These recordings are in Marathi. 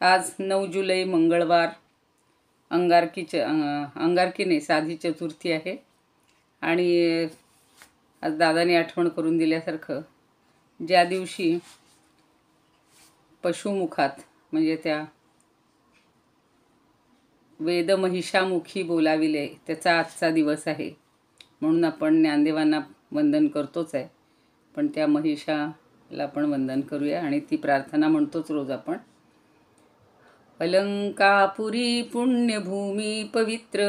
आज 9 जुलै मंगळवार अंगारकी नाही साधी चतुर्थी आहे आणि आज दादाने आठवण करून दिल्यासारखं ज्या दिवशी पशुमुखात म्हणजे त्या वेदमहिषामुखी बोलाविले त्याचा आजचा दिवस आहे. म्हणून आपण ज्ञानदेवांना वंदन करतोच आहे, पण त्या महिषाला पण वंदन करूया आणि ती प्रार्थना म्हणतोच रोज आपण. अलंकापुरी पुण्यभूमी पवित्र,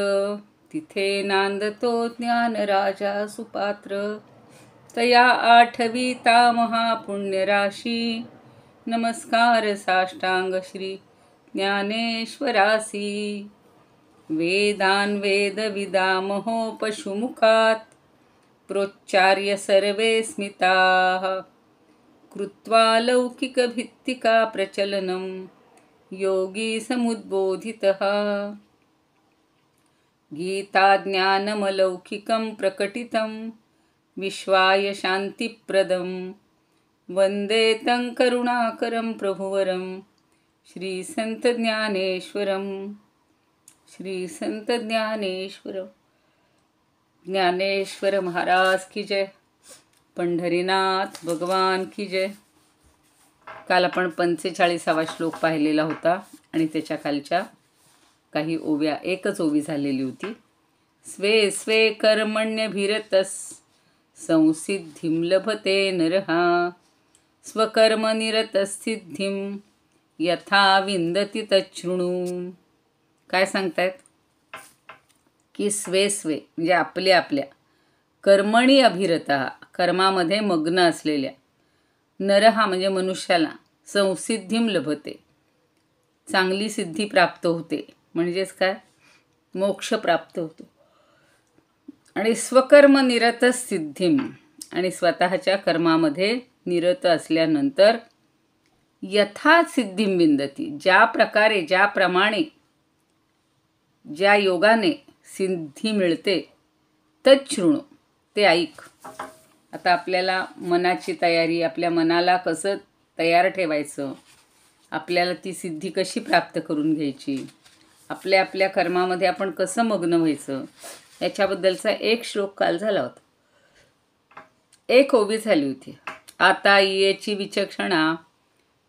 तिथे नांदतो ज्ञान राजा सुपात्र. तया आठविता महापुण्यराशी, नमस्कार साष्टांग श्री ज्ञानेश्वरासी. वेदान वेद विदामहो पशुमुखात, प्रोच्चार्य सर्वे स्मिताः. कृत्वा लौकिक भित्तिका प्रचलनम, योगी समुद्बोधितः. गीता ज्ञानमलौकिकं प्रकटितं, विश्वाय शान्तिप्रदं. वन्दे तं करुणाकरं प्रभुवरं, श्री संत ज्ञानेश्वरं. श्री संत ज्ञानेश्वर ज्ञानेश्वर महाराज की जय. पंढरीनाथ भगवान की जय. काल आपण 45वा श्लोक पाहिलेला होता आणि त्याच्या खालच्या काही ओव्या, एकच ओवी झालेली होती. स्वे स्वे कर्मण्यभिरतस संसिद्धिं लभते नरहा, स्वकर्मनिरतसिद्धिं यथा विंदती तच्छृणु. काय सांगतायत की स्वे स्वे म्हणजे आपल्या आपल्या, कर्मणी अभिरता कर्मामध्ये मग्न असलेल्या, नरहा म्हणजे मनुष्याला, संसिद्धिम लभते चांगली सिद्धी प्राप्त होते, म्हणजेच काय मोक्ष प्राप्त होतो. आणि स्वकर्म निरत सिद्धिम आणि स्वतःच्या कर्मामध्ये निरत असल्यानंतर यथा सिद्धिम विंदती ज्या प्रकारे ज्याप्रमाणे ज्या योगाने सिद्धी मिळते तच्छृणु ते ऐक. आता आपल्याला मनाची तयारी, आपल्या मनाला कसं तयार ठेवायचं, आपल्याला ती सिद्धी कशी प्राप्त करून घ्यायची, आपल्या आपल्या कर्मामध्ये आपण कसं मग्न व्हायचं, याच्याबद्दलचा एक श्लोक काल झाला होता. एक ओवी झाली होती. आता येची विचक्षणा,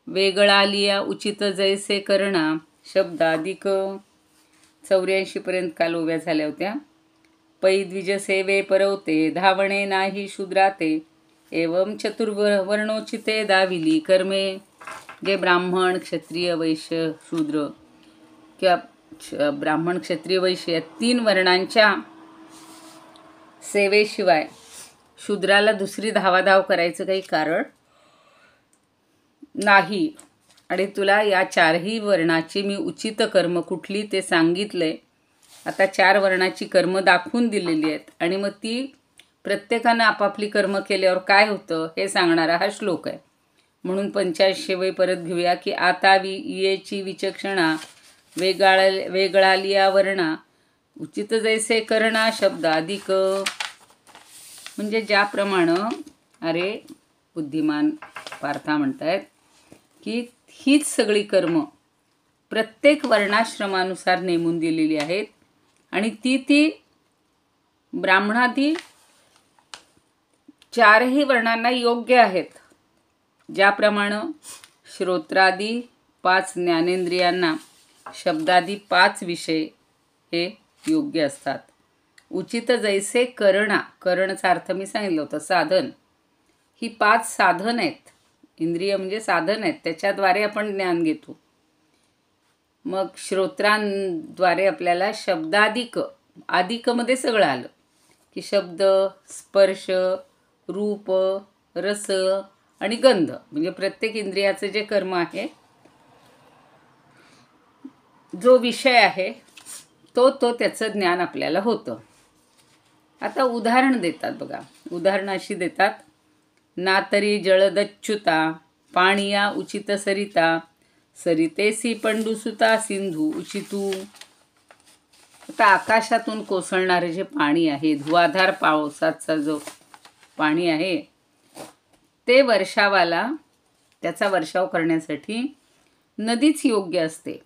वेगळालिया उचित जैसे करणा, शब्दाधिक. 84 पर्यंत काल ओव्या झाल्या होत्या. पै द्विज सेवे परवते, धावणे नाही शूद्राते, एवं चतुर्वर्णोचिते दाविली कर्मे. जे ब्राह्मण क्षत्रिय वैश्य शूद्र किंवा ब्राह्मण क्षत्रिय वैश्य या 3 वर्णांच्या सेवेशिवाय शूद्राला दुसरी धावाधाव करायचं काही कारण नाही. आणि तुला या 4ही वर्णाची मी उचित कर्म कुठली ते सांगितलंय. आता 4 वर्णाची कर्म दाखवून दिलेली आहेत आणि मग ती प्रत्येकानं आपापली कर्म केल्यावर काय होतं हे सांगणारा हा श्लोक आहे. म्हणून 85 परत घेऊया की आता येची विचक्षणा, वेगळालिया वर्णा, उचित जैसे करणा, शब्द अधिक. म्हणजे ज्याप्रमाणे अरे बुद्धिमान पार्था म्हणतायत की हीच सगळी कर्म प्रत्येक वर्णाश्रमानुसार नेमून दिलेली आहेत आणि ती ब्राह्मणादी 4ही वर्णांना योग्य आहेत. ज्याप्रमाणे श्रोत्रादी 5 ज्ञानेंद्रियांना शब्दादी 5 विषय हे योग्य असतात. उचित जैसे करणा, करणचा अर्थ मी सांगितलं होतं साधन. ही 5 साधन आहेत. इंद्रिय म्हणजे साधन आहेत, त्याच्याद्वारे आपण ज्ञान घेतो. मग श्रोत्रांद्वारे आपल्याला शब्दाधिक, अधिकमध्ये सगळं आलं की शब्द, स्पर्श, रूप, रस आणि गंध म्हणजे प्रत्येक इंद्रियाचं जे कर्म आहे, जो विषय आहे तो त्याचं ज्ञान आपल्याला होतं. आता उदाहरण देतात बघा. उदाहरणं अशी देतात. ना तरी जळदच्युता, पाणिया उचित सरिता, सरितेसी पंडुसुता सिंधू उचितू. आता आकाशातून कोसळणारे जे पाणी आहे, धुवाधार पावसाचा जो पाणी आहे, ते वर्षावाला त्याचा वर्षाव करण्यासाठी नदीच योग्य असते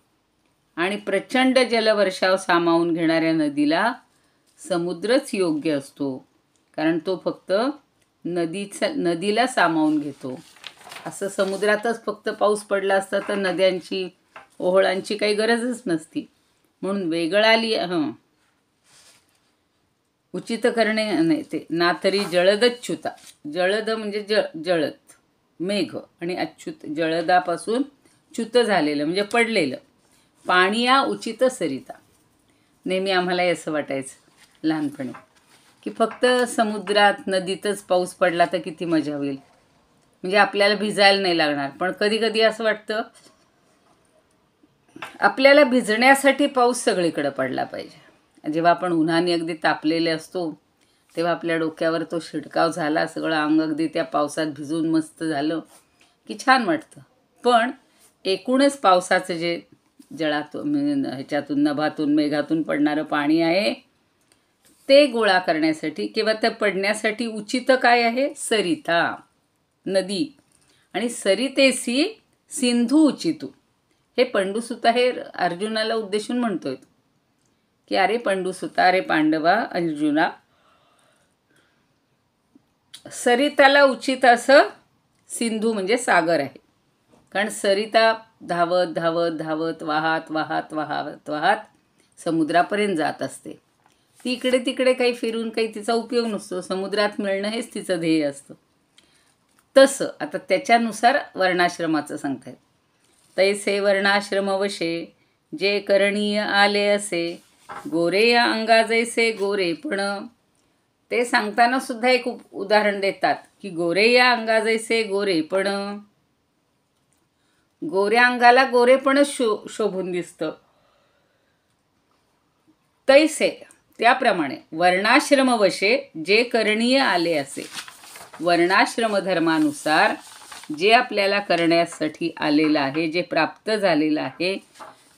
आणि प्रचंड जलवर्षाव सामावून घेणाऱ्या नदीला समुद्रच योग्य असतो, कारण तो फक्त नदीला सामावून घेतो. असं समुद्रातच फक्त पाऊस पडला असता तर नद्यांची ओहळांची काही गरजच नसती. म्हणून वेगळा उचित करणे नाही ते ना तरी जळदच्युता. जळद म्हणजे जळद मेघ आणि अच्युत जळदापासून च्युत झालेलं म्हणजे पडलेलं. पाणी या उचित सरिता. नेहमी आम्हालाही असं वाटायचं लहानपणी की फक्त समुद्रात नदीतच पाऊस पडला तर किती मजा होईल, म्हणजे आपल्याला भिजायला नाही लागणार. पण कधी कधी असं वाटतं आपल्याला भिजण्यासाठी पाऊस सगळीकडे पडला पाहिजे. जेव्हा आपण उन्हाने अगदी तापलेले असतो तेव्हा आपल्या डोक्यावर तो शिडकाव झाला, सगळं अंग अगदी त्या पावसात भिजून मस्त झालं की छान वाटतं. पण एकूणच पावसाचं जे जळातून ह्याच्यातून नभातून मेघातून पडणारं पाणी आहे ते गोळा करण्यासाठी किंवा ते पडण्यासाठी उचित काय आहे? सरिता, नदी. आणि सरितेसी सिंधू उचितू. हे पंडूसुता हे अर्जुनाला उद्देशून म्हणतोय की अरे पंडूसुता, अरे पांडवा, अर्जुना, सरिताला उचित असं सिंधू म्हणजे सागर आहे. कारण सरिता धावत धावत धावत वाहत वाहत वाहत वाहत समुद्रापर्यंत जात असते. ती इकडे तिकडे काही फिरून काही तिचा उपयोग नसतो. समुद्रात मिळणं हेच तिचं ध्येय असतं. तसं आता त्याच्यानुसार वर्णाश्रमाचं सांगतायत. तैसे वर्णाश्रमवशे जे करणीय आले असे, गोरे या अंगा जैसे गोरे. पण ते सांगताना सुद्धा एक उदाहरण देतात की गोरे या अंगा जैसे गोरे, पण गोऱ्या अंगाला गोरेपणच शोभून दिसतं. तैसे त्याप्रमाणे वर्णाश्रमवशे जे करणीय आले असे, वर्णाश्रम धर्मानुसार जे आपल्याला करण्यासाठी आलेलं आहे, जे प्राप्त झालेलं आहे,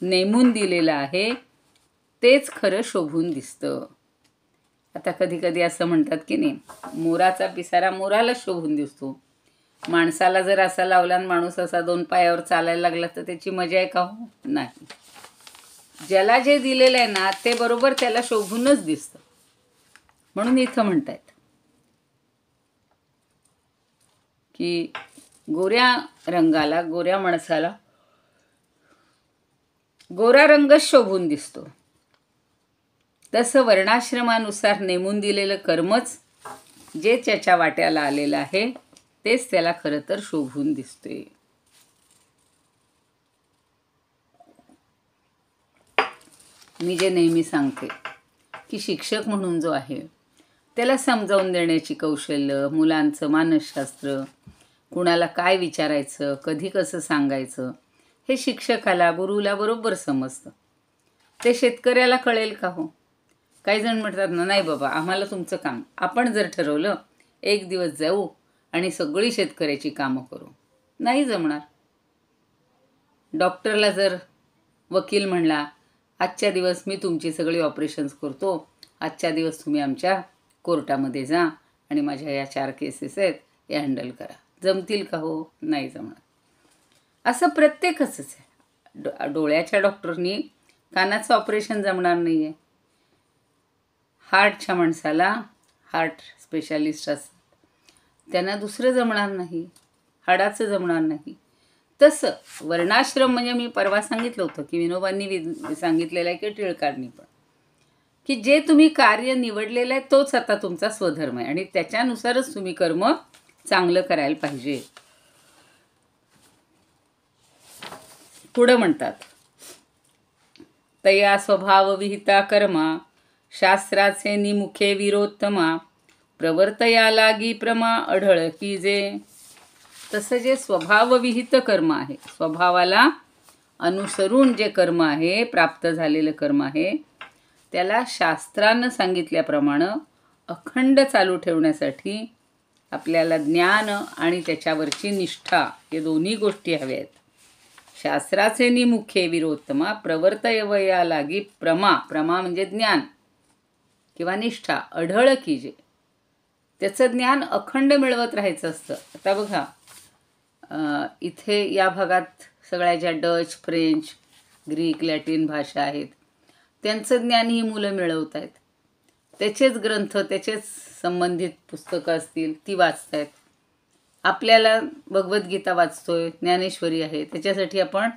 नेमून दिलेलं आहे, तेच खरं शोभून दिसतं. आता कधी कधी असं म्हणतात की नाही, मोराचा पिसारा मोराला शोभून दिसतो. माणसाला जर असा लावला आणि माणूस असा दोन पायावर चालायला लागला तर त्याची मजा आहे का? हो नाही. ज्याला जे दिलेलं आहे ना ते बरोबर त्याला शोभूनच दिसतं. म्हणून इथं म्हणतायत की गोऱ्या रंगाला, गोऱ्या माणसाला गोरा रंगच शोभून दिसतो. तसं वर्णाश्रमानुसार नेमून दिलेलं कर्मच जे त्याच्या वाट्याला आलेलं आहे तेच त्याला खरं तर शोभून दिसते. मी जे नेहमी सांगते की शिक्षक म्हणून जो आहे त्याला समजावून देण्याची कौशल्य, मुलांचं मानसशास्त्र, कुणाला काय विचारायचं, कधी कसं सांगायचं, हे शिक्षकाला, गुरुला बरोबर समजतं. ते शेतकऱ्याला कळेल का? हो. काही जण म्हणतात ना, नाही बाबा आम्हाला तुमचं काम, आपण जर ठरवलं एक दिवस जाऊ आणि सगळी शेतकऱ्याची कामं करू, नाही जमणार. डॉक्टरला जर वकील म्हणला आजच्या दिवस मी तुमची सगळी ऑपरेशन्स करतो, आजच्या दिवस तुम्ही आमच्या कोर्टामध्ये जा आणि माझ्या या 4 केसेस आहेत या हँडल करा, जमतील का? हो, नाही जमणार. असं प्रत्येकच आहे. डोळ्याच्या डॉक्टरनी कानाचं ऑपरेशन जमणार नाही आहे. हार्टच्या माणसाला हार्ट स्पेशालिस्ट असतात, त्यांना दुसरं जमणार नाही, हाडाचं जमणार नाही. तसं वर्णाश्रम म्हणजे मी परवा सांगितलं होतं की विनोबांनी सांगितलेलं आहे की टिळकांनी पण, की जे तुम्ही कार्य निवडलेलं आहे तोच आता तुमचा स्वधर्म आहे आणि त्याच्यानुसारच तुम्ही कर्म चांगलं करायला पाहिजे. पुढं म्हणतात, तया स्वभाव विहिता कर्मा शास्त्राचे निमुखे विरोत्तमा प्रवर्तया लागी प्रमा अढळ की जे. तसं जे स्वभावविहित कर्म आहे, स्वभावाला अनुसरून जे कर्म आहे, प्राप्त झालेलं कर्म आहे, त्याला शास्त्रानं सांगितल्याप्रमाणे अखंड चालू ठेवण्यासाठी आपल्याला ज्ञान आणि त्याच्यावरची निष्ठा हे दोन्ही गोष्टी हव्या आहेत. शास्त्राचे निमुखे विरोत्तमा प्रवर्तयवया लागी प्रमा. प्रमा म्हणजे ज्ञान किंवा निष्ठा. अढळ की जे, त्याचं ज्ञान अखंड मिळवत राहायचं असतं. आता बघा इथे या भागात सगळ्या ज्या डच, फ्रेंच, ग्रीक, लॅटिन भाषा आहेत त्यांचं ज्ञान ही मुलं मिळवत आहेत. त्याचेच ग्रंथ, त्याचेच संबंधित पुस्तकं असतील ती वाचत आहेत. आपल्याला भगवद्गीता वाचतोय, ज्ञानेश्वरी आहे, त्याच्यासाठी आपण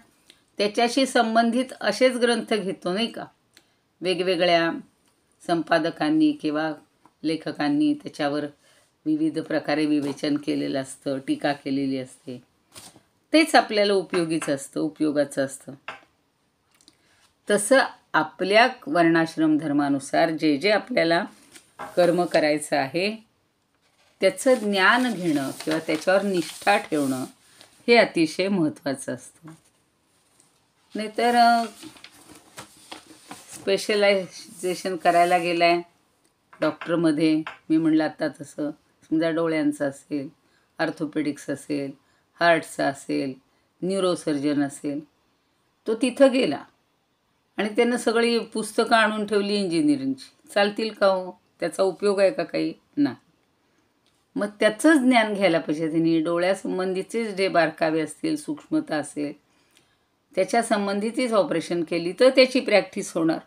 त्याच्याशी संबंधित असेच ग्रंथ घेतो नाही का. वेगवेगळ्या संपादकांनी किंवा लेखकांनी त्याच्यावर विविध प्रकारे विवेचन केलेलं असतं, टीका केलेली असते. तेच आपल्याला उपयोगाचं असतं. तसं आपल्या वर्णाश्रम धर्मानुसार जे जे आपल्याला कर्म करायचं आहे त्याचं ज्ञान घेणं किंवा त्याच्यावर निष्ठा ठेवणं हे अतिशय महत्त्वाचं असतं. नाहीतर स्पेशलायझेशन करायला गेलं आहे डॉक्टरमध्ये, मी म्हणलं आत्ता तसं, समजा डोळ्यांचं असेल, ऑर्थोपेडिक्स असेल, हार्टचा असेल, न्यूरोसर्जन असेल, तो तिथं गेला आणि त्यानं सगळी पुस्तकं आणून ठेवली इंजिनिअरिंगची. चालतील का हो? त्याचा उपयोग आहे का काही? नाही. मग त्याचंच ज्ञान घ्यायला पाहिजे त्यांनी. डोळ्यासंबंधीचे जे बारकावे असतील, सूक्ष्मता असेल, त्याच्या संबंधीचीच ऑपरेशन केली तर त्याची प्रॅक्टिस होणार.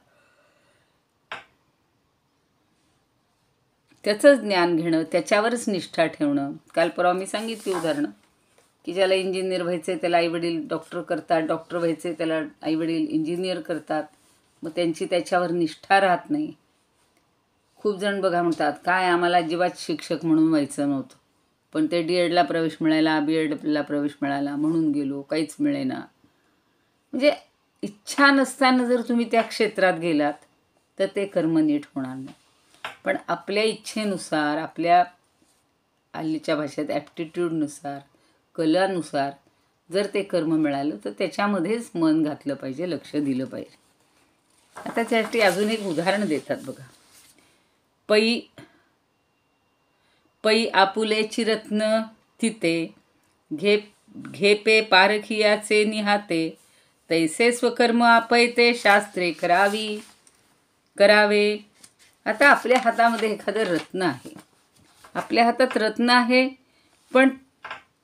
त्याचंच ज्ञान घेणं, त्याच्यावरच निष्ठा ठेवणं. काल परवा मी सांगितली उदाहरणं की ज्याला इंजिनियर व्हायचे त्याला आईवडील डॉक्टर करतात, डॉक्टर व्हायचे त्याला आईवडील इंजिनियर करतात. मग त्यांची त्याच्यावर निष्ठा राहत नाही. खूप जण बघा म्हणतात काय आम्हाला अजिबात शिक्षक म्हणून व्हायचं नव्हतं, पण ते D.Edला प्रवेश मिळाला, B.Edला प्रवेश मिळाला म्हणून गेलो, काहीच मिळेना. म्हणजे इच्छा नसताना जर तुम्ही त्या क्षेत्रात गेलात तर ते कर्म नीट होणार नाही. पण आपल्या इच्छेनुसार, आपल्या हल्लीच्या भाषेत ॲप्टिट्यूडनुसार, कलानुसार जर ते कर्म मिळालं तर त्याच्यामध्येच मन घातलं पाहिजे, लक्ष दिलं पाहिजे. आता त्यासाठी अजून एक उदाहरण देतात बघा. पै आपुलेची रत्न थिते, घेपे पारखियाचे निहाते, तैसे स्वकर्म आपैते शास्त्रे करावे. आता आपल्या हातामध्ये एखादं रत्न आहे, आपल्या हातात रत्न आहे, पण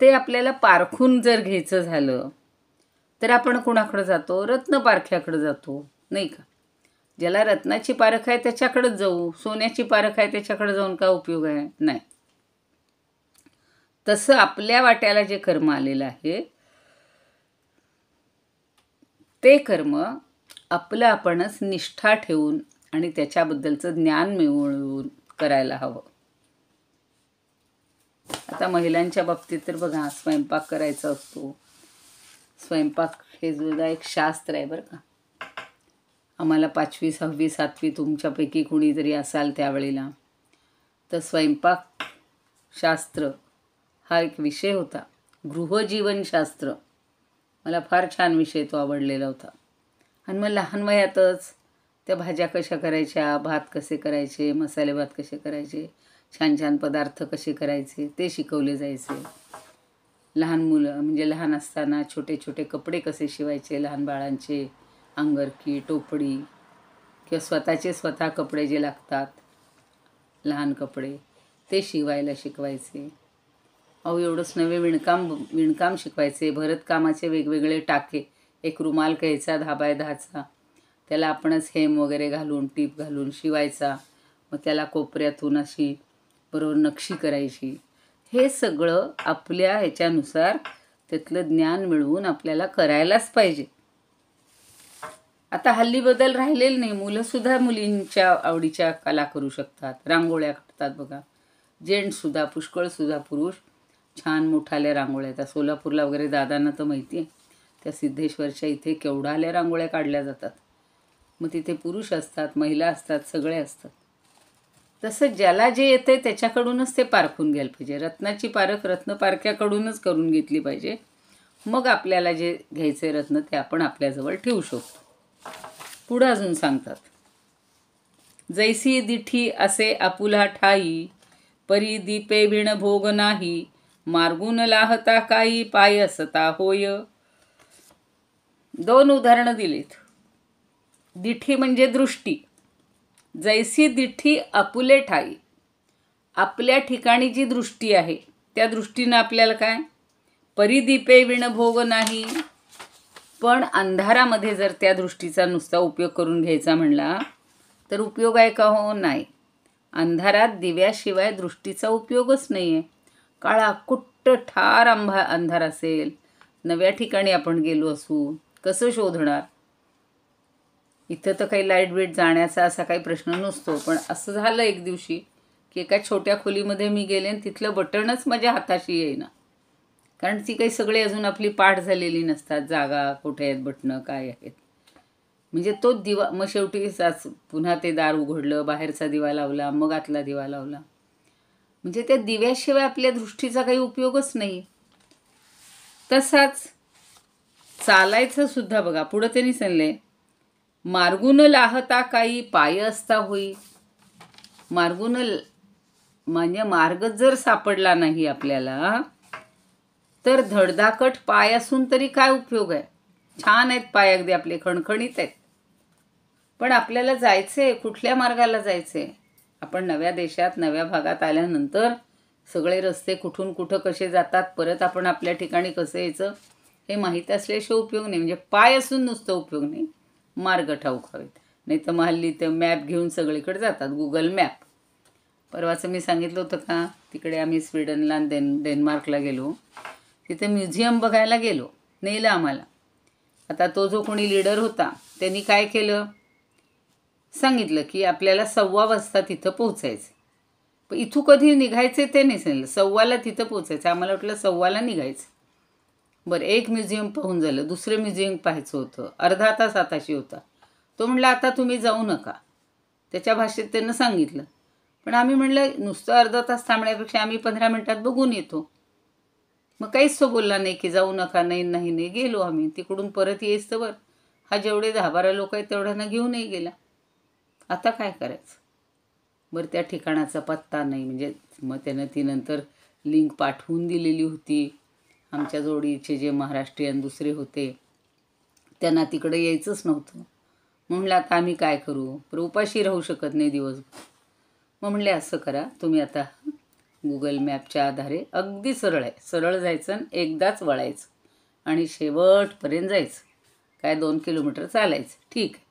ते आपल्याला पारखून जर घ्यायचं झालं तर आपण कोणाकडे जातो? रत्न पारख्याकडे जातो नाही का. ज्याला रत्नाची पारख आहे त्याच्याकडेच जाऊ. सोन्याची पारख आहे त्याच्याकडे जाऊन काय उपयोग आहे? नाही. तसं आपल्या वाट्याला जे कर्म आलेलं आहे ते कर्म आपलं आपणच निष्ठा ठेवून आणि त्याच्याबद्दलचं ज्ञान मिळवून करायला हवं. आता महिलांच्या बाबतीत तर बघा, स्वयंपाक करायचा असतो. स्वयंपाक हे सुद्धा एक शास्त्र आहे बरं का. आम्हाला 5वी, 6वी, 7वी तुमच्यापैकी कुणी जरी असाल त्यावेळेला तर स्वयंपाक शास्त्र हा एक विषय होता. गृहजीवनशास्त्र मला फार छान विषय तो आवडलेला होता. आणि मग लहान वयातच त्या भाज्या कशा करायच्या, भात कसे करायचे, मसाले भात कसे करायचे, छान छान पदार्थ कसे करायचे ते शिकवले जायचे. लहान मुलं म्हणजे लहान असताना छोटे छोटे कपडे कसे शिवायचे, लहान बाळांचे अंगरखी, टोपडी किंवा स्वतः कपडे जे लागतात लहान कपडे ते शिवायला शिकवायचे. अहो एवढंच नव्हे, विणकाम शिकवायचे. भरतकामाचे वेगवेगळे टाके, एक रुमाल घ्यायचा 10x10चा, त्याला आपणच हेम वगैरे घालून टीप घालून शिवायचा. मग त्याला कोपऱ्यातून अशी बरोबर नक्षी करायची. हे सगळं आपल्या ह्याच्यानुसार त्यातलं ज्ञान मिळवून आपल्याला करायलाच पाहिजे. आता हल्ली बदल राहिलेला नाही. मुलंसुद्धा मुलींच्या आवडीच्या कला करू शकतात. रांगोळ्या काढतात बघा. जेंट्ससुद्धा, पुष्कळसुद्धा पुरुष छान मोठाल्या रांगोळ्या. आता सोलापूरला वगैरे दादांना तर माहिती आहे, त्या सिद्धेश्वरच्या इथे केवढाल्या रांगोळ्या काढल्या जातात. मग तिथे पुरुष असतात, महिला असतात, सगळे असतात. तसं ज्याला जे येतं त्याच्याकडूनच ते पारखून घ्यायला पाहिजे. रत्नाची पारख रत्नपारख्याकडूनच करून घेतली पाहिजे. मग आपल्याला जे घ्यायचे रत्न ते आपण आपल्याजवळ ठेवू शकतो. पुढं अजून सांगतात, जैसी दिठी असे आपुला ठाई, परी दीपे विण भोग नाही, मार्गून लाहता काही, पाय असता होय. 2 उदाहरणं दिलीत. दिठी म्हणजे दृष्टी. जैसी दिठी आपुले ठाई, आपल्या ठिकाणी जी दृष्टी आहे त्या दृष्टीनं आपल्याला काय, परिदीपे विण भोग नाही, पण अंधारामध्ये जर त्या दृष्टीचा नुसता उपयोग करून घ्यायचा म्हणला तर उपयोग आहे का? हो, नाही. अंधारात दिव्याशिवाय दृष्टीचा उपयोगच नाही आहे. काळा कुट्ट ठार अंधार असेल, नव्या ठिकाणी आपण गेलो असू, कसं शोधणार? इथं तर काही लाईट बीट जाण्याचा असा काही प्रश्न नसतो. पण असं झालं एक दिवशी की एका छोट्या खोलीमध्ये मी गेले आणि तिथलं बटणच माझ्या हाताशी येईना. कारण ती काही सगळे अजून आपली पाठ झालेली नसतात, जागा कुठे आहेत, बटणं काय आहेत. म्हणजे तो दिवा, मग शेवटी पुन्हा ते दार उघडलं, बाहेरचा दिवा लावला, मग आतला दिवा लावला. म्हणजे त्या दिव्याशिवाय आपल्या दृष्टीचा काही उपयोगच नाही. तसाच चालायचं सुद्धा बघा, पुढं त्यांनी सांगले, मार्गून लाहता काही पाय असता होई. मार्गून म्हणजे मार्ग जर सापडला नाही आपल्याला तर धडधाकट पाय असून तरी काय उपयोग आहे? छान आहेत पाय, अगदी आपले खणखणीत आहेत, पण आपल्याला जायचंय, कुठल्या मार्गाला जायचंय? आपण नव्या देशात नव्या भागात आल्यानंतर सगळे रस्ते कुठून कुठं कसे जातात, परत आपण आपल्या ठिकाणी कसं यायचं हे माहीत असल्याशिवाय उपयोग नाही. म्हणजे पाय असून नुसतं उपयोग नाही, मार्ग ठाऊक हवेत. नाही तर हल्ली ते मॅप घेऊन सगळीकडे जातात, गुगल मॅप. परवाचं मी सांगितलं होतं का, तिकडे आम्ही स्वीडनला डेन्मार्कला गेलो, तिथे म्युझियम बघायला गेलो, नेलं आम्हाला. आता तो जो कोणी लीडर होता त्यांनी काय केलं, सांगितलं की आपल्याला 1:15 वाजता तिथं पोहोचायचं. पण इथून कधी निघायचे ते नाही सांगितलं, 1:15ला तिथं पोहोचायचं. आम्हाला वाटलं 1:15ला निघायचं. बरं, एक म्युझियम पाहून झालं, दुसरं म्युझियम पाहायचं होतं, अर्धा तास आताशी होता. तो म्हणला आता तुम्ही जाऊ नका, त्याच्या भाषेत त्यानं सांगितलं. पण आम्ही म्हणलं नुसतं अर्धा तास थांबण्यापेक्षा आम्ही 15 मिनिटात बघून येतो. मग काहीच तो बोलला नाही की जाऊ नका, नाही नाही नाही. गेलो आम्ही. तिकडून परत येईस तर बरं, हा जेवढे 10-12 लोक आहेत तेवढ्यांना घेऊनही गेला. आता काय करायचं? बरं, त्या ठिकाणाचा पत्ता नाही. म्हणजे मग त्यानं ती नंतर लिंक पाठवून दिलेली होती. आमच्या जोडीचे जे महाराष्ट्रीयन दुसरे होते त्यांना तिकडे यायचंच नव्हतं. म्हणलं आता आम्ही काय करू? पण उपाशी राहू शकत नाही दिवसभर. मग म्हणले असं करा, तुम्ही आता गुगल मॅपच्या आधारे, अगदी सरळ आहे, सरळ जायचं आणि एकदाच वळायचं आणि शेवटपर्यंत जायचं. काय 2 किलोमीटर चालायचं, ठीक आहे.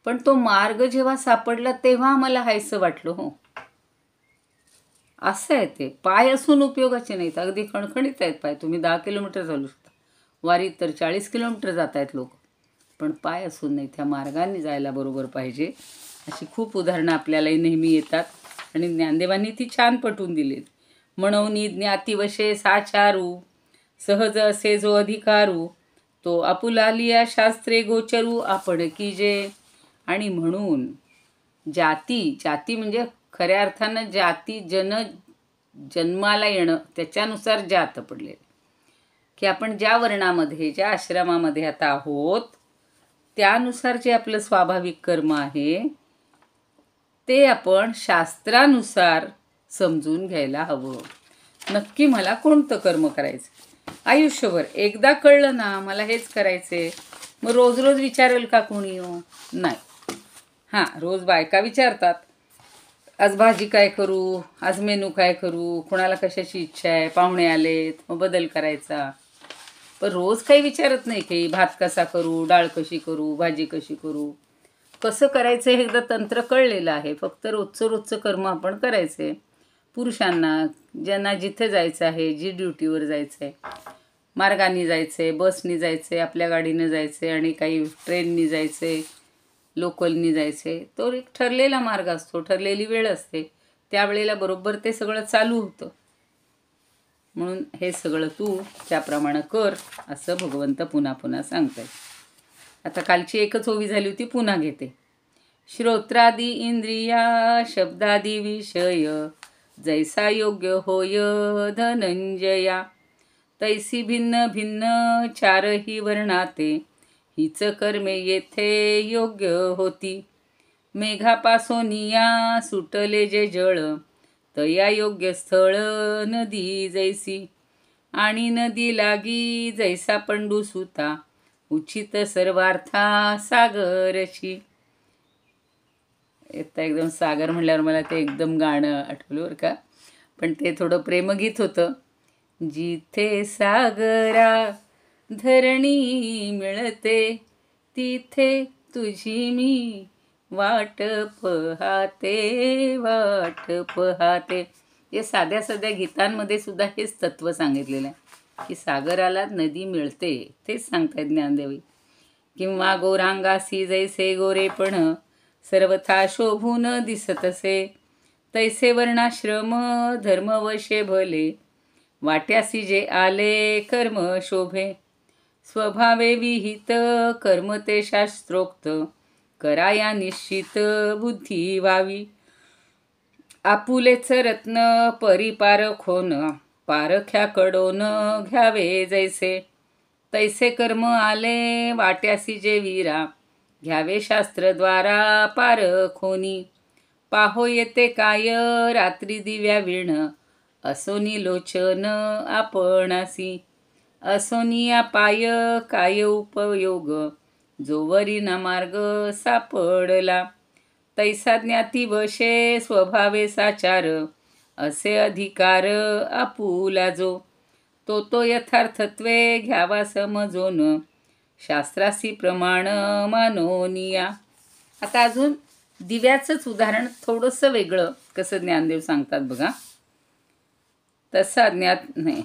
पण तो मार्ग जेव्हा सापडला तेव्हा आम्हाला हायसं वाटलं. हो, असं आहे ते. पाय असून उपयोगाचे नाहीत, अगदी खणखणीत आहेत पाय. तुम्ही 10 किलोमीटर चालू शकता, वारीत तर 40 किलोमीटर जात आहेत लोक, पण पाय असून नाही. त्या मार्गाने जायला बरोबर पाहिजे. अशी खूप उदाहरणं आपल्यालाही नेहमी येतात आणि ज्ञानदेवांनी ती छान पटवून दिलीत. म्हणून ज्ञातिवशे साचारू, सहज असे जो अधिकारू, तो आपुलालिया शास्त्रे गोचरू आपण की जे. आणि म्हणून जाती म्हणजे खऱ्या अर्थानं जाती, जन्माला येणं, त्याच्यानुसार जात पडले की आपण ज्या वर्णामध्ये, ज्या आश्रमामध्ये आता आहोत त्यानुसार जे आपलं स्वाभाविक कर्म आहे ते आपण शास्त्रानुसार समजून घ्यायला हवं. नक्की मला कोणतं कर्म करायचं आयुष्यभर. एकदा कळलं ना मला हेच करायचे, मग रोज रोज विचारेल का कोणी? हो, नाही. हां, रोज बायका विचारतात, आज भाजी काय करू, आज मेनू काय करू, कोणाला कशाची इच्छा आहे, पाहुणे आलेत, मग बदल करायचा. पण रोज काही विचारत नाही की भात कसा करू, डाळ कशी करू, भाजी कशी करू. कसं करायचं हे एकदा तंत्र कळलेलं आहे. फक्त रोजचं कर्म आपण करायचे. पुरुषांना, ज्यांना जिथे जायचं आहे, जी ड्युटीवर जायचं आहे, मार्गाने जायचं आहे, बसनी जायचं आहे, आपल्या गाडीनं जायचं आहे, आणि काही ट्रेननी जायचं आहे, लोकलनी जायचं आहे. तो एक ठरलेला मार्ग असतो, ठरलेली वेळ असते, त्यावेळेला बरोबर ते सगळं चालू होतं. म्हणून हे सगळं तू त्याप्रमाणे कर, असं भगवंत पुन्हा पुन्हा सांगताय. आता कालची एकच ओवी झाली होती, पुन्हा घेते. श्रोत्रादी इंद्रिया शब्दादी विषय जैसा योग्य होय धनंजया, तैसी भिन्न भिन्न चारही वर्णाते, हीच कर्मे येथे योग्य होती. मेघापासोनिया सुटले जे जळ, तया योग्य स्थळ नदी जैसी, आणि नदी लागी जैसा पंडू सुता, उचित सर्वार्था सागरशी. आता एकदम सागर म्हणल्यावर मला ते एकदम गाणं आठवलं बरं का, पण ते थोडं प्रेमगीत होतं. जिथे सागरा धरणी मिळते तिथे तुझी मी वाट पाहते. हे साध्या साध्या गीतांमध्ये सुद्धा हेच तत्व सांगितलेलं आहे की सागराला नदी मिळते. तेच सांगतायत ज्ञानदेवी. किंवा गौरांगासी जैसे गोरेपण सर्वथा शोभून दिसतसे, तैसे वर्णाश्रम धर्मवशे भले, वाट्यासी जे आले कर्म शोभे. स्वभावे विहित कर्म ते शास्त्रोक्त, कराया निश्चित बुद्धी व्हावी. आपुलेच रत्न परिपारखोन, पारख्याकडून घ्यावे जैसे, तैसे कर्म आले वाट्यासी जे वीरा, घ्यावे शास्त्रद्वारा पारखोनी. पाहो येते काय रात्री दिव्या विण, असोनी लोचन आपणासी. असोनिया पाय काय उपयोग, जोवरी ना मार्ग सापडला. तैसा ज्ञाती वशे स्वभावे साचार, असे अधिकार आपुला जो. तो यथार्थत्वे घ्यावा समजून, शास्त्रासी प्रमाण मानोनिया. आता अजून दिव्याचंच उदाहरण थोडंसं वेगळं कसं ज्ञानदेव सांगतात बघा. तसं अज्ञात नाही.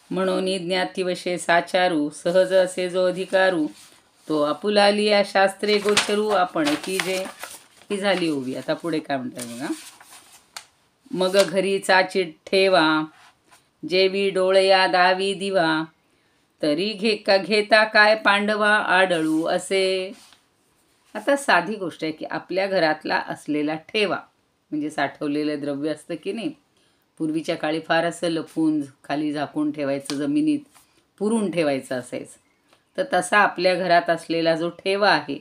म्हणून ज्ञातिवशे साचारू, सहज असे जो अधिकारू, तो आपुला लिया शास्त्रे गोचरू आपण की जे. ही झाली ओवी. आता पुढे काय म्हणताय बघा. मग घरी चाची ठेवा, जेवी डोळया दावी दिवा, तरी घेता काय पांडवा आडळू असे. आता साधी गोष्ट आहे की आपल्या घरातला असलेला ठेवा म्हणजे साठवलेलं द्रव्य असतं की नाही. पूर्वीच्या काळी फार असं लपून खाली झाकून ठेवायचं, जमिनीत पुरून ठेवायचं असायचं. तर तसा आपल्या घरात असलेला जो ठेवा आहे,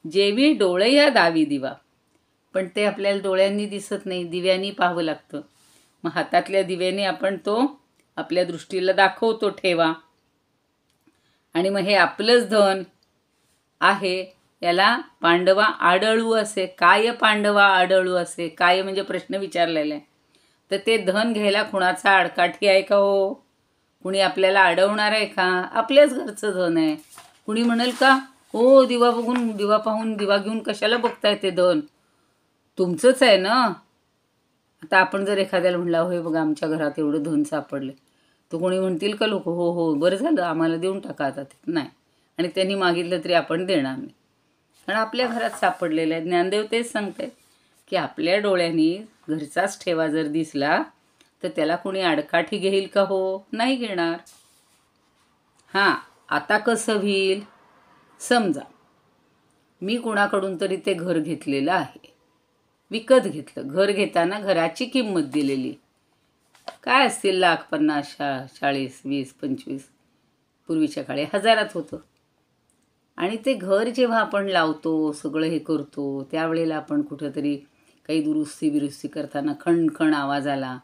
जेवी डोळया दावी दिवा, पण ते आपल्याला डोळ्यांनी दिसत नाही, दिव्यांनी पाहावं लागतं. मग हातातल्या दिव्याने आपण तो आपल्या दृष्टीला दाखवतो ठेवा. आणि मग हे आपलंच धन आहे, याला पांडवा आडळू असे. काय पांडवा आडळू असे, काय म्हणजे प्रश्न विचारलेला आहे. तर ते धन घ्यायला कुणाचा आडकाठी आहे का हो? कुणी आपल्याला अडवणार आहे का? आपल्याच घरचं धन आहे. कुणी म्हणेल का हो दिवा बघून, दिवा पाहून दिवा घेऊन कशाला बघताय, ते धन तुमचंच आहे ना. आता आपण जर एखाद्याला म्हणला होय बघा आमच्या घरात एवढं धन सापडले, तर कोणी म्हणतील का लोक हो हो बरं झालं आम्हाला देऊन टाका आता ते. नाही. आणि त्यांनी मागितलं तरी आपण देणार नाही, कारण आपल्या घरात सापडलेलं आहे. ज्ञानदेव तेच सांगतायत की आपल्या डोळ्यांनी घरचाच ठेवा जर दिसला तर त्याला कोणी आडकाठी घेईल का हो? नाही घेणार. हां, आता कसं होईल? समजा मी कुणाकडून तरी ते घर घेतलेलं आहे, विकत घेतलं. घर घेताना घराची किंमत दिलेली काय असतील 1,50,000, 40, 20, 25, पूर्वीच्या काळी हजारात होतं. आणि ते घर जेव्हा आपण लावतो, सगळं हे करतो, त्यावेळेला आपण कुठंतरी काही दुरुस्ती बिरुस्ती करताना खणखण आवाज आला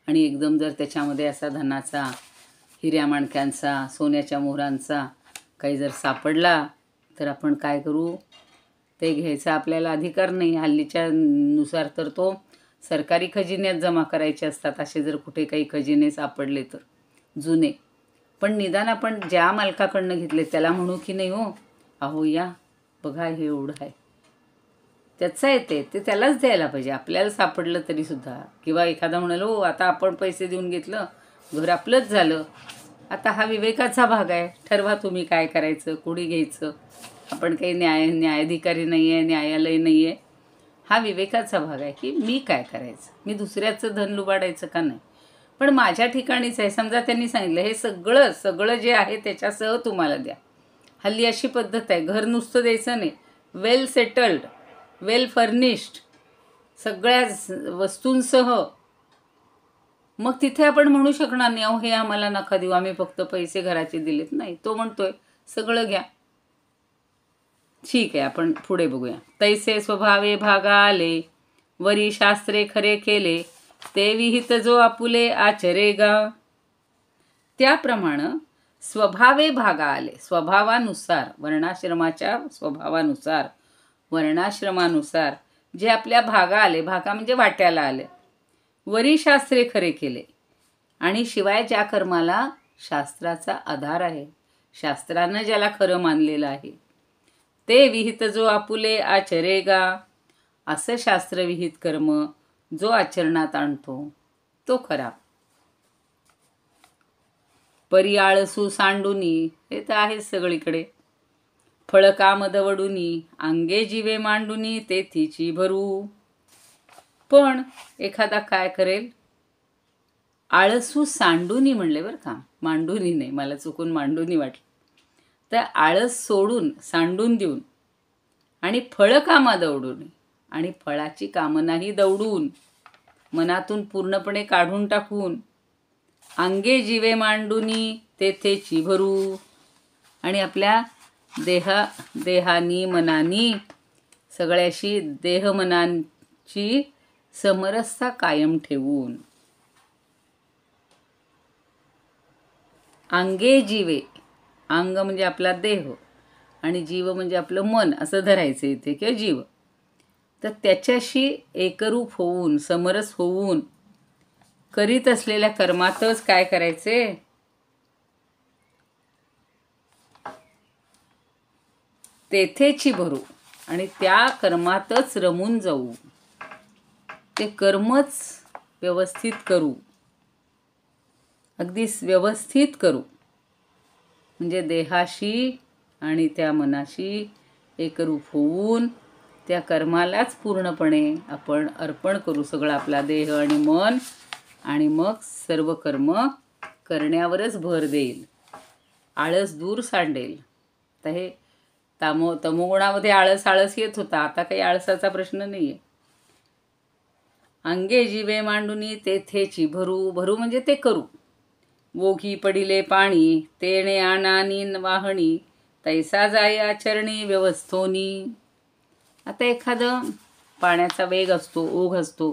आणि एकदम जर त्याच्यामध्ये असा धनाचा, हिऱ्या माणक्यांचा, सोन्याच्या मोहरांचा काही जर सापडला तर आपण काय करू? ते घ्यायचा आपल्याला अधिकार नाही. हल्लीच्या नुसार तर तो सरकारी खजिन्यात जमा करायचे असतात. असे जर कुठे काही खजिने सापडले तर जुने. पण निदान आपण ज्या मालकाकडनं घेतले त्याला म्हणू की नाही हो अहो या बघा हे एवढं आहे, त्याचं आहे ते त्यालाच द्यायला पाहिजे. आपल्याला सापडलं तरी सुद्धा. किंवा एखादा म्हणाल हो आता आपण पैसे देऊन घेतलं, घर आपलंच झालं. आता हा विवेकाचा भाग आहे. ठरवा तुम्ही काय करायचं, कुणी घ्यायचं. आपण काही न्यायाधिकारी नाही आहे, न्यायालय नाही आहे. हा विवेकाचा भाग आहे की मी काय करायचं, मी दुसऱ्याचं धन लुबाडायचं का नाही. पण माझ्या ठिकाणीच आहे. समजा त्यांनी सांगितलं हे सगळं जे आहे त्याच्यासह तुम्हाला द्या. हल्ली अशी पद्धत आहे, घर नुसतं द्यायचं नाही, वेल सेटल्ड, वेल फर्निश्ड सगळ्या वस्तूंसह. मग तिथे आपण म्हणू शकणार नाही अहो हे आम्हाला नका देऊ, आम्ही फक्त पैसे घराचे दिलेत. नाही, तो म्हणतोय सगळं घ्या. ठीक आहे, आपण पुढे बघूया. तैसे स्वभावे भागा आले, वरी शास्त्रे खरे केले, ते विहित जो आपुले आचरेगा. त्याप्रमाणे स्वभावे भागा आले, स्वभावानुसार, वर्णाश्रमाच्या स्वभावानुसार, वर्णाश्रमानुसार जे आपल्या भागा आले, भागा म्हणजे वाट्याला आले, वरी शास्त्रे खरे केले. आणि शिवाय ज्या कर्माला शास्त्राचा आधार आहे, शास्त्रानं ज्याला खरं मानलेलं आहे, ते विहित जो आपुले आचरेगा. असं शास्त्रविहित कर्म जो आचरणात आणतो तो खरा. परी आळसू सांडुनी, हे तर आहे सगळीकडे. फळ काम दवडुनी, अंगे जीवे मांडुनी तेथीची भरू. पण एखादा काय करेल, आळसू सांडुनी म्हणले बरं का, मांडुनी नाही, मला चुकून मांडुनी वाटलं. तर आळस सोडून, सांडून देऊन, आणि फळ कामा दवडून, आणि फळाची कामनाही दवडून, मनातून पूर्णपणे काढून टाकून, अंगे जीवे मांडुनी तेथेची भरू, आणि आपल्या देहानी मनानी सगळ्याशी देहमनांची समरसता कायम ठेवून. अंगे जीवे, अंग म्हणजे आपला देह आणि जीव म्हणजे आपलं मन असं धरायचं इथे, किंवा जीव. तर त्याच्याशी एकरूप होऊन, समरस होऊन करीत असलेल्या कर्मातच काय करायचे, तेथेची भरू, आणि त्या कर्मातच रमून जाऊ. ते कर्मच व्यवस्थित करू, अगदी व्यवस्थित करू. म्हणजे देहाशी आणि त्या मनाशी एकरूप होऊन त्या कर्मालाच पूर्णपणे आपण अर्पण करू, सगळं आपला देह आणि मन, आणि मग सर्व कर्म करण्यावरच भर देईल, आळस दूर सांडेल. तर हे तमोगुणामध्ये आळस येत होता, आता काही आळसाचा प्रश्न नाही आहे. अंगे जीवे मांडुनी तेथेची भरू, भरू म्हणजे ते करू. वोघी पडिले पाणी, तेणे आनानी वाहणी, तैसा जाय आचरणी व्यवस्थोनी. आता एखादं पाण्याचा वेग असतो, ओघ असतो,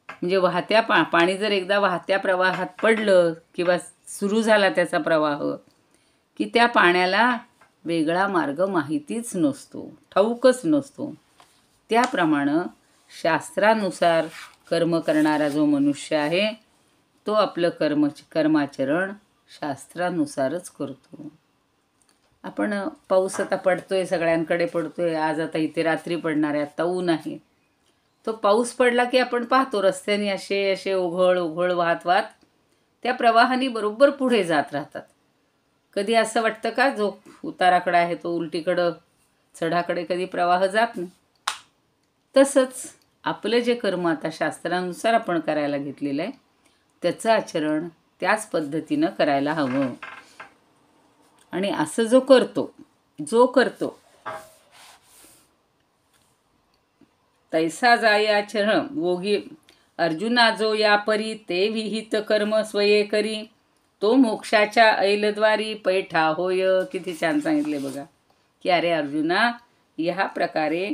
म्हणजे वाहत्या पाणी जर एकदा वाहत्या प्रवाहात पडलं किंवा सुरू झाला त्याचा प्रवाह, की त्या पाण्याला वेगळा मार्ग माहितीच नसतो, ठाऊकच नसतो. त्याप्रमाणे शास्त्रानुसार कर्म करणारा जो मनुष्य आहे तो आपलं कर्माचरण शास्त्रानुसारच करतो. आपण पाऊस आता पडतोय, सगळ्यांकडे पडतोय. आज आता इथे रात्री पडणार आहे, आता ऊन आहे. तो पाऊस पडला की आपण पाहतो रस्त्याने असे ओघळ वाहत त्या प्रवाहाने बरोबर पुढे जात राहतात. कधी असं वाटतं का जो उताराकडे आहे तो उलटीकडं चढाकडे कधी प्रवाह जात नाही? तसंच आपलं जे कर्म आता शास्त्रानुसार आपण करायला घेतलेलं आहे त्याचं आचरण त्याच पद्धतीनं करायला हवं. आणि असं जो करतो तैसा जाय आचरण वोगी. अर्जुना जो या परी ते विहित कर्म स्वये करी, तो मोक्षाच्या ऐलद्वारी पैठा होय. किती छान सांगितले बघा, की अरे अर्जुना, ह्या प्रकारे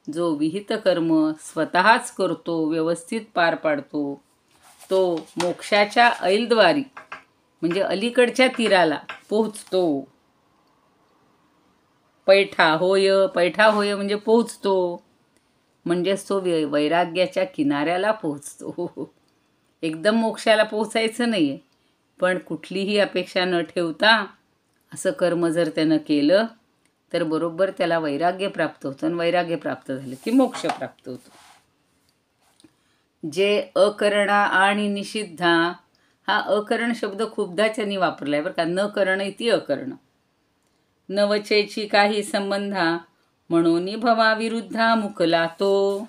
जो विहित कर्म स्वतःच करतो, व्यवस्थित पार पाडतो, तो मोक्षाच्या ऐलद्वारी म्हणजे अलीकडच्या तीराला पोहोचतो. पैठा होय म्हणजे पोहोचतो, म्हणजेच तो वैराग्याच्या किनाऱ्याला पोहोचतो. एकदम मोक्षाला पोहोचायचं नाही आहे, पण कुठलीही अपेक्षा न ठेवता असं कर्म जर त्यानं केलं तर बरोबर त्याला वैराग्य प्राप्त होतं, आणि वैराग्य प्राप्त झालं की मोक्ष प्राप्त होतो. जे अकरणा आणि निषिद्धा, हा अकरण शब्द खूपदाच्यानी वापरला आहे बरं का. न करण इति अकरण, न वचेची काही संबंधा, म्हणून भवा विरुद्धा मुकला तो.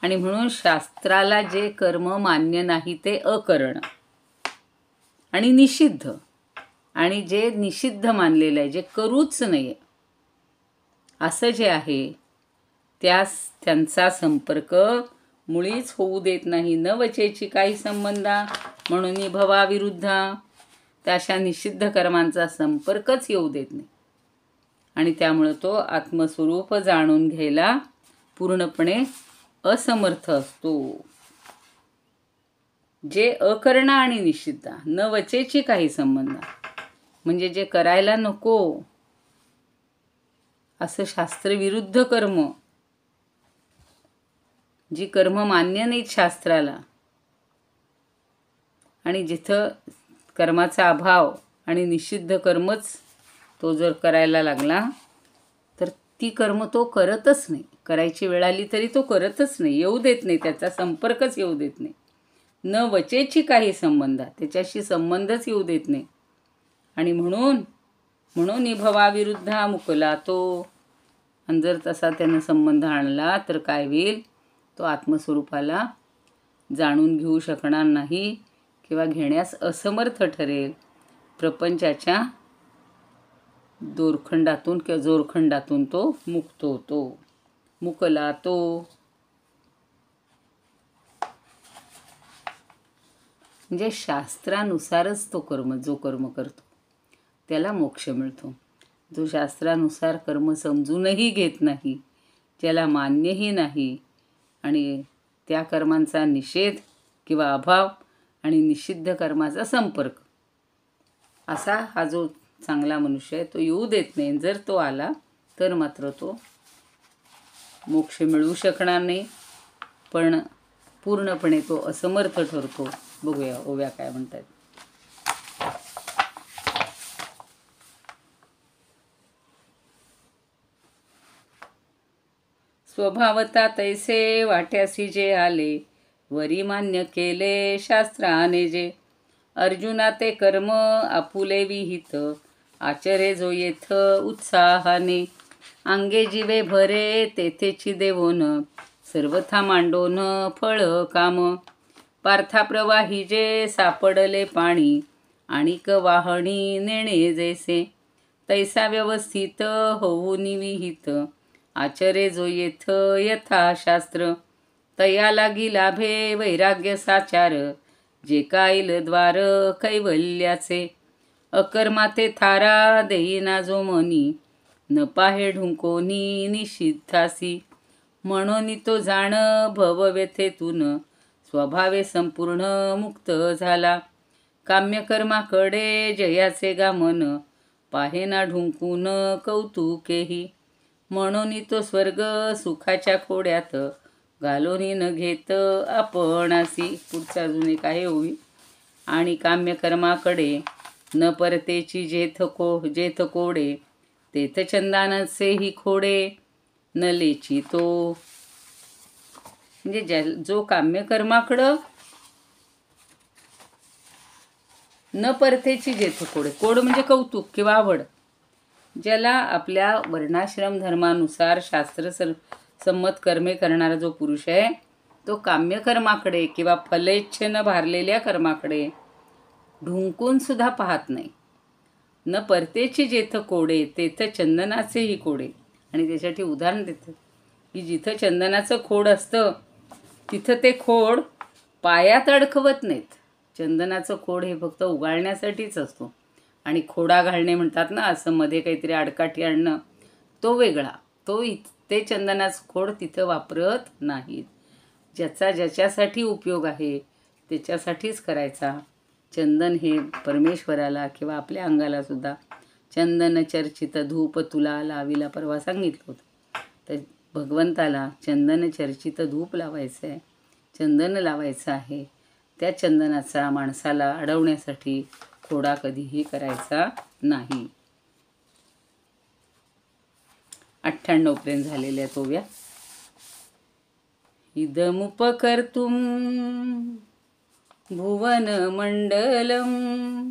आणि म्हणून शास्त्राला जे कर्म मान्य नाही ते अकरण आणि निषिद्ध, आणि जे निषिद्ध मानलेलं आहे, जे करूच नये असं जे आहे त्यांचा संपर्क मुळीच होऊ देत नाही. न वचेची काही संबंधा म्हणून भवा विरुद्धा, त्या अशा निषिद्ध कर्मांचा संपर्कच येऊ देत नाही. आणि त्यामुळे तो आत्मस्वरूप जाणून घ्यायला पूर्णपणे असमर्थ असतो. जे अकरणा आणि निषिद्धा, न वचेची काही संबंध, म्हणजे जे करायला नको असं शास्त्रविरुद्ध कर्म जी कर्म मान्य नाहीत शास्त्राला आणि जिथं कर्माचा अभाव आणि निषिद्ध कर्मच तो जर करायला लागला तर ती कर्म तो करतच नाही. करायची वेळ आली तरी तो करतच नाही, येऊ देत नाही, त्याचा संपर्कच येऊ देत नाही. न वचेची काही संबंध, त्याच्याशी संबंधच येऊ देत नाही. आणि म्हणून भवाविरुद्धा मुकला तो. आणि जर तसा त्यानं संबंध आणला तर काय होईल? तो आत्मस्वरूपाला जाणून घेऊ शकणार नाही किंवा घेण्यास असमर्थ ठरेल. प्रपंचाच्या दोरखंडातून किंवा जोरखंडातून तो मुक्त होतो. मुकला तो. म्हणजे शास्त्रानुसारच तो जो कर्म करतो त्याला मोक्ष मिळतो. जो शास्त्रानुसार कर्म समजूनही घेत नाही, ज्याला मान्यही नाही आणि त्या कर्मांचा निषेध किंवा अभाव आणि निषिद्ध कर्माचा संपर्क, असा हा जो चांगला मनुष्य आहे तो येऊ देत नाही. जर तो आला तर मात्र तो मोक्ष मिळवू शकणार नाही, पण पूर्णपणे तो असमर्थ ठरतो. बघूया ओव्या काय म्हणतात. स्वभावता तैसे वाट्यासी जे आले, वरी मान्य केले शास्त्राने जे. अर्जुना ते कर्म आपुले विहित, आचरे जो येथ उत्साहाने. अंगे जीवे भरे तेथेची देवोन, सर्वथा मांडोन फळ काम. पार्था प्रवाही जे सापडले पाणी, आणिक वाहणी नेणे जैसे. तैसा व्यवस्थित होऊन विहित, आचरे जो येथ यथाशास्त्र. तया लागी लाभे वैराग्य साचार, जे काईल द्वार कैवल्याचे. अकर्माते थारा देईना जो मनी, न पाहे ढुंकोनी निषिद्धासी. म्हणून तो जाण भवव्यथेतून, स्वभावे संपूर्ण मुक्त झाला. काम्यकर्माकडे जयाचे गामन, पाहेना ढुंकून कौतुकेही. म्हणून तो स्वर्ग सुखाच्या खोड्यात, घालोनी न घेत आपणासी. पुढचा अजून एक आहे ओवी. आणि काम्यकर्माकडे न परतेची जेथ कोडे, तेथ चंदानाचेही खोडे न लेची तो. म्हणजे जो काम्यकर्माकडं न परतेची जेथ कोडे, कोड म्हणजे कौतुक किंवा आवड, ज्याला आपल्या वर्णाश्रम धर्मानुसार शास्त्र संमत कर्मे करणारा जो पुरुष आहे तो काम्यकर्माकडे किंवा फलेच्छेनं भारलेल्या कर्माकडे ढुंकून सुद्धा पाहत नाही. न परतेची जेथ कोडे, तेथ चंदनाचेही कोडे. आणि त्यासाठी उदाहरण देतं की जिथं चंदनाचं खोड असतं तिथं ते खोड पायात अडकवत नाहीत. चंदनाचं खोड हे फक्त उगाळण्यासाठीच असतो. आणि खोडा घालणे म्हणतात ना, असं मध्ये काहीतरी आडकाठी आणणं, तो वेगळा. ते चंदनाचं खोड तिथं वापरत नाहीत. ज्याच्यासाठी उपयोग आहे त्याच्यासाठीच करायचा. चंदन हे परमेश्वराला किंवा आपल्या अंगाला सुद्धा चंदन चर्चित धूप तुला लावीला परवा सांगितलं होतं. तर भगवंताला चंदन चर्चित धूप लावायचं आहे, चंदन लावायचं आहे. त्या चंदनाचा माणसाला अडवण्यासाठी खोडा कधीही करायचा नाही. 98 पर्यंत झालेल्या ओव्या. इदमुपकर्तुं भुवन मंडलम,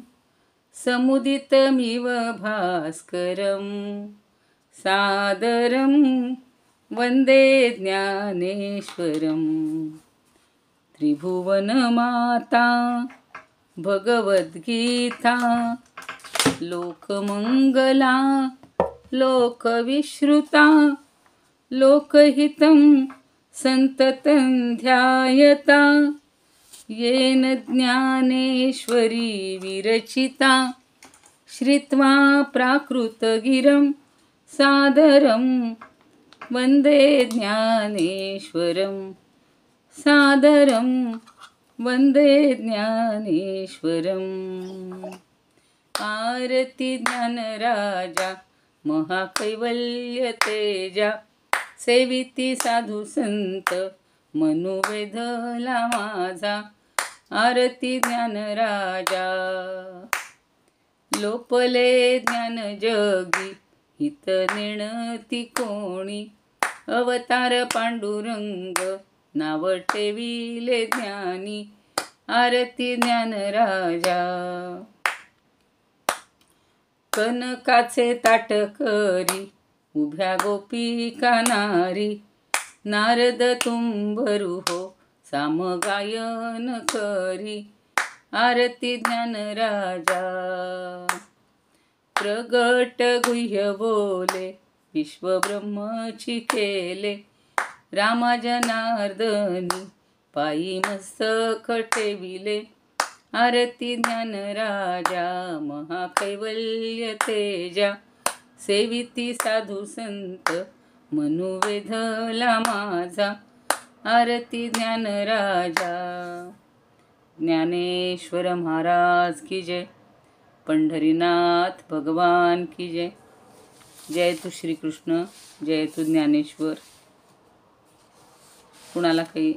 समुदितमिव भास्करम. सादरम वंदे ज्ञानेश्वरम. त्रिभुवन माता भगवद्गीता, लोकमंगला लोकविश्रुता. लोकहितं संततं ध्यायता, येन ज्ञानेश्वरी विरचिता. श्रुत्वा प्राकृतगिरं सादरं वन्दे ज्ञानेश्वरं. सादरं वन्दे ज्ञानेश्वरम्. आरती ज्ञानराजा महाकैवल्य तेजा, सेविती साधू संत मनू वेधला माझा आरती ज्ञान राजा. लोपले ज्ञान जगी हित नेणती कोणी, अवतार पांडुरंग नाव ठेविले ज्ञानी आरती ज्ञान राजा. कनकाचे ताट करी उभ्या गोपिका नारी, नारद तुंबरू हो सामगायन करी आरती ज्ञान राजा. प्रगट गुह्य बोले विश्वब्रह्मची केले, रामा जनार्दनी पायी मस्तक ठेविले आरती ज्ञान राजा. महाकैवल्य तेजा सेविती साधू संत, मनू वेधला माझा आरती ज्ञान राजा. ज्ञानेश्वर महाराज की जय. पंढरीनाथ भगवान की जय. जय तू श्रीकृष्ण, जय तू ज्ञानेश्वर. कुणाला काही